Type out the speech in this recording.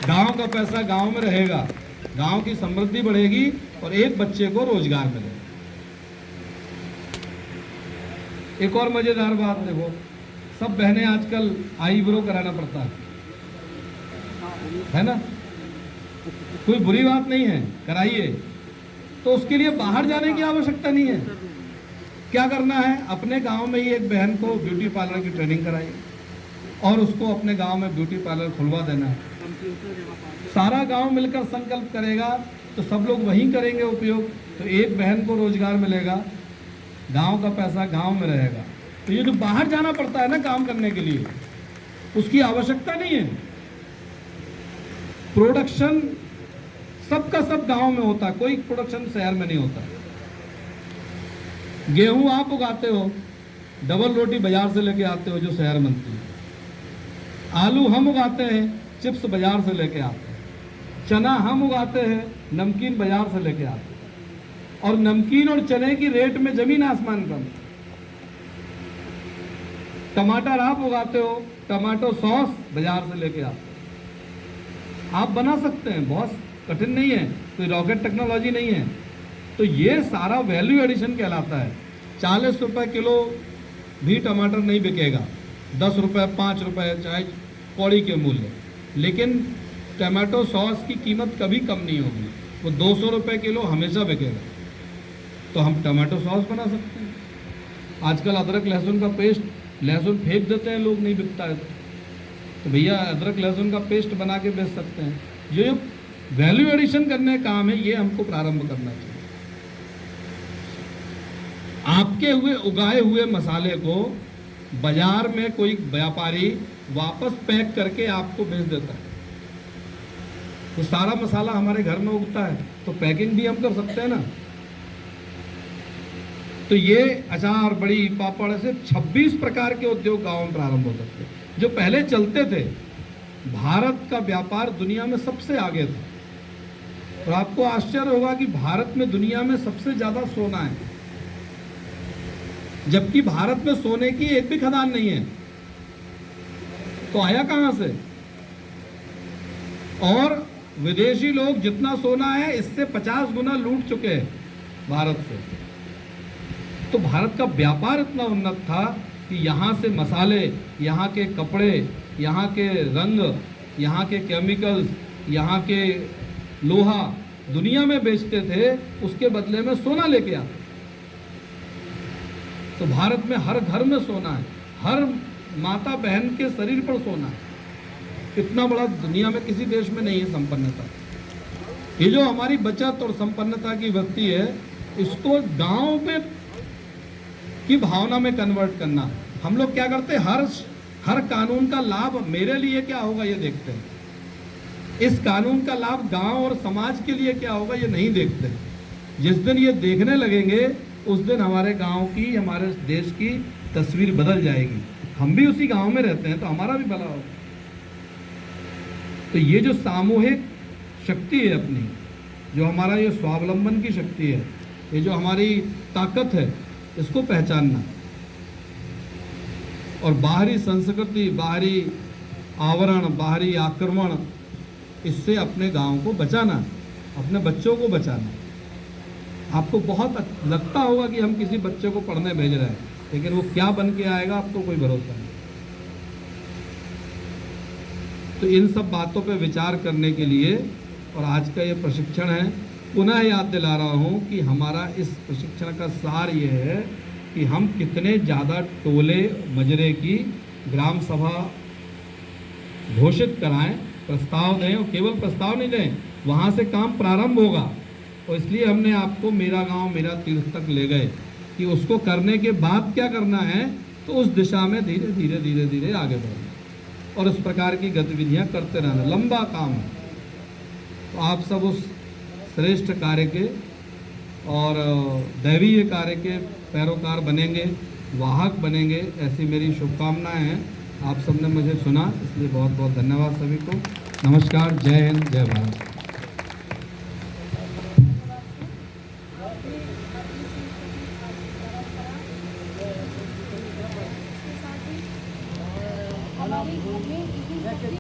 गांव का पैसा गांव में रहेगा, गांव की समृद्धि बढ़ेगी और एक बच्चे को रोजगार मिलेगा। एक और मजेदार बात देखो, सब बहनें आजकल आईब्रो कराना पड़ता है ना? कोई बुरी बात नहीं है, कराइए। तो उसके लिए बाहर जाने की आवश्यकता नहीं है। क्या करना है, अपने गांव में ही एक बहन को ब्यूटी पार्लर की ट्रेनिंग कराइए और उसको अपने गांव में ब्यूटी पार्लर खुलवा देना है। सारा गांव मिलकर संकल्प करेगा तो सब लोग वहीं करेंगे उपयोग, तो एक बहन को रोजगार मिलेगा, गांव का पैसा गांव में रहेगा। तो ये जो बाहर जाना पड़ता है ना काम करने के लिए, उसकी आवश्यकता नहीं है। प्रोडक्शन सबका सब गांव में होता है, कोई प्रोडक्शन शहर में नहीं होता। गेहूं आप उगाते हो, डबल रोटी बाजार से लेके आते हो जो शहर बनती है। आलू हम उगाते हैं, चिप्स बाजार से लेके आते हैं। चना हम उगाते हैं, नमकीन बाजार से लेके आते हैं। और नमकीन और चने की रेट में जमीन आसमान कम। टमाटर आप उगाते हो, टमाटो सॉस बाजार से लेके आते हो। आप बना सकते हैं, बहुत कठिन नहीं है, कोई रॉकेट टेक्नोलॉजी नहीं है। तो ये सारा वैल्यू एडिशन कहलाता है। 40 रुपये किलो भी टमाटर नहीं बिकेगा, 10 रुपये 5 रुपये चाहे कौड़ी के मूल्य, लेकिन टमाटो सॉस की कीमत कभी कम नहीं होगी, वो 200 रुपये किलो हमेशा बिकेगा। तो हम टमाटो सॉस बना सकते हैं। आजकल अदरक लहसुन का पेस्ट, लहसुन फेंक देते हैं लोग, नहीं बिकता है तो भैया अदरक लहसुन का पेस्ट बना के बेच सकते हैं। ये वैल्यू एडिशन करने का काम है, ये हमको प्रारंभ करना चाहिए। आपके उगाए हुए मसाले को बाजार में कोई व्यापारी वापस पैक करके आपको बेच देता है। तो सारा मसाला हमारे घर में उगता है, तो पैकिंग भी हम कर सकते हैं ना। तो ये अचार, बड़ी, पापड़, ऐसे 26 प्रकार के उद्योग गांव में प्रारंभ हो सकते हैं जो पहले चलते थे। भारत का व्यापार दुनिया में सबसे आगे था। और आपको आश्चर्य होगा कि भारत में दुनिया में सबसे ज्यादा सोना है, जबकि भारत में सोने की एक भी खदान नहीं है। तो आया कहां से? और विदेशी लोग जितना सोना है इससे 50 गुना लूट चुके हैं भारत से। तो भारत का व्यापार इतना उन्नत था कि यहाँ से मसाले, यहाँ के कपड़े, यहाँ के रंग, यहाँ के केमिकल्स, यहाँ के लोहा दुनिया में बेचते थे, उसके बदले में सोना लेके आते। तो भारत में हर घर में सोना है, हर माता बहन के शरीर पर सोना है। इतना बड़ा दुनिया में किसी देश में नहीं है संपन्नता। ये जो हमारी बचत और संपन्नता की वृत्ति है, इसको गांव में की भावना में कन्वर्ट करना। हम लोग क्या करते हैं, हर कानून का लाभ मेरे लिए क्या होगा ये देखते हैं, इस कानून का लाभ गांव और समाज के लिए क्या होगा ये नहीं देखते। जिस दिन ये देखने लगेंगे उस दिन हमारे गांव की, हमारे देश की तस्वीर बदल जाएगी। हम भी उसी गांव में रहते हैं तो हमारा भी भला होगा। तो ये जो सामूहिक शक्ति है अपनी, जो हमारा ये स्वावलंबन की शक्ति है, ये जो हमारी ताकत है, इसको पहचानना और बाहरी संस्कृति, बाहरी आवरण, बाहरी आक्रमण, इससे अपने गांव को बचाना, अपने बच्चों को बचाना। आपको बहुत लगता होगा कि हम किसी बच्चे को पढ़ने भेज रहे हैं, लेकिन वो क्या बन के आएगा आपको कोई भरोसा नहीं। तो इन सब बातों पे विचार करने के लिए और आज का ये प्रशिक्षण है, पुनः याद दिला रहा हूँ कि हमारा इस प्रशिक्षण का सार ये है कि हम कितने ज़्यादा टोले मजरे की ग्राम सभा घोषित कराएं, प्रस्ताव दें, और केवल प्रस्ताव नहीं दें, वहाँ से काम प्रारंभ होगा। और इसलिए हमने आपको मेरा गांव मेरा तीर्थ तक ले गए कि उसको करने के बाद क्या करना है, तो उस दिशा में धीरे धीरे धीरे धीरे आगे बढ़ना और उस प्रकार की गतिविधियां करते रहना। लंबा काम है। तो आप सब उस श्रेष्ठ कार्य के और दैवीय कार्य के पैरोकार बनेंगे, वाहक बनेंगे, ऐसी मेरी शुभकामनाएं हैं। आप सबने मुझे सुना, इसलिए बहुत बहुत धन्यवाद सभी को। नमस्कार, जय हिंद, जय भारत।